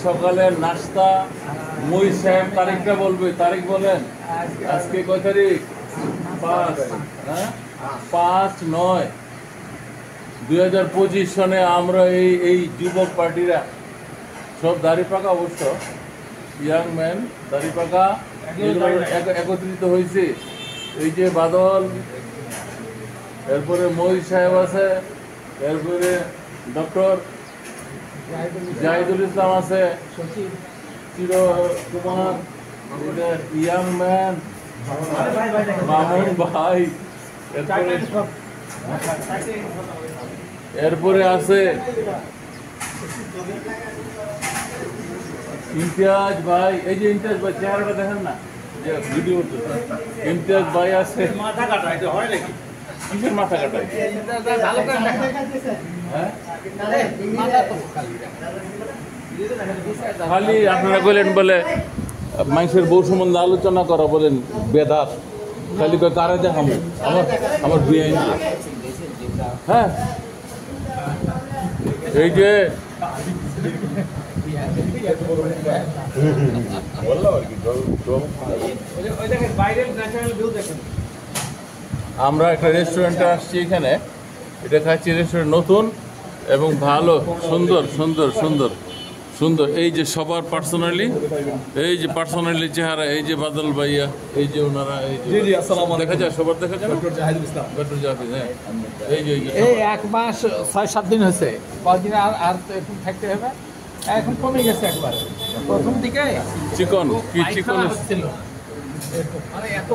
সকালের নাস্তা মই সাহেব তারিখটা বলবে, তারিখ বলেন। আজকে কয় তারিখ? 5, হ্যাঁ 5/9/2025 সনে আমরা এই যুবক পার্টিরা সব দাড়ি পাকা, অবশ্য ইয়াং ম্যান দাড়ি পাকা একত্রিত হয়েছে। এই যে বাদল, এরপরে মই সাহেব আছে, এরপরে ডক্টর জাহিদুল ইসলাম আছে, চিরকুমার, ইয়াং ম্যান মামুন ভাই, এরপরে আছে ইমতিয়াজ ভাই। এই যে ইমতিয়াজ ভাই চেহারাটা দেখেন না, যে ভিডিও ইমতিয়াজ ভাই আছে। মাথা কাটা এটা হয় নাকি? কিসের মাথা কাটাই? খালি আপনারা বলেন বলে মানুষের বউ সম্বন্ধে আলোচনা করা বলেন বেদাত, খালি কারে দেখাবো আমার বিয়ে। হ্যাঁ এই যে আমরা একটা রেস্টুরেন্টে আসছি, এখানে এটা খাচ্ছি, রেস্টুরেন্ট নতুন এবং ভালো, সুন্দর সুন্দর সুন্দর সুন্দর। এই যে সবার পার্সোনালি, এই যে পার্সোনালি চেহারা, এই যে বাদল ভাইয়া, এই যে ওনারা, এই যে দেখা যায়, সবার দেখা যায়। ডক্টর জাহিদুল ইসলাম, ডক্টর জাহিদ, হ্যাঁ এই 1 মাস 6-7 দিন হয়েছে, কদিন আর তো একটু থাকতে হবে। এখন কমে গেছে একবার, প্রথম দিকে চিকন কি চিকন ছিল, মানে এত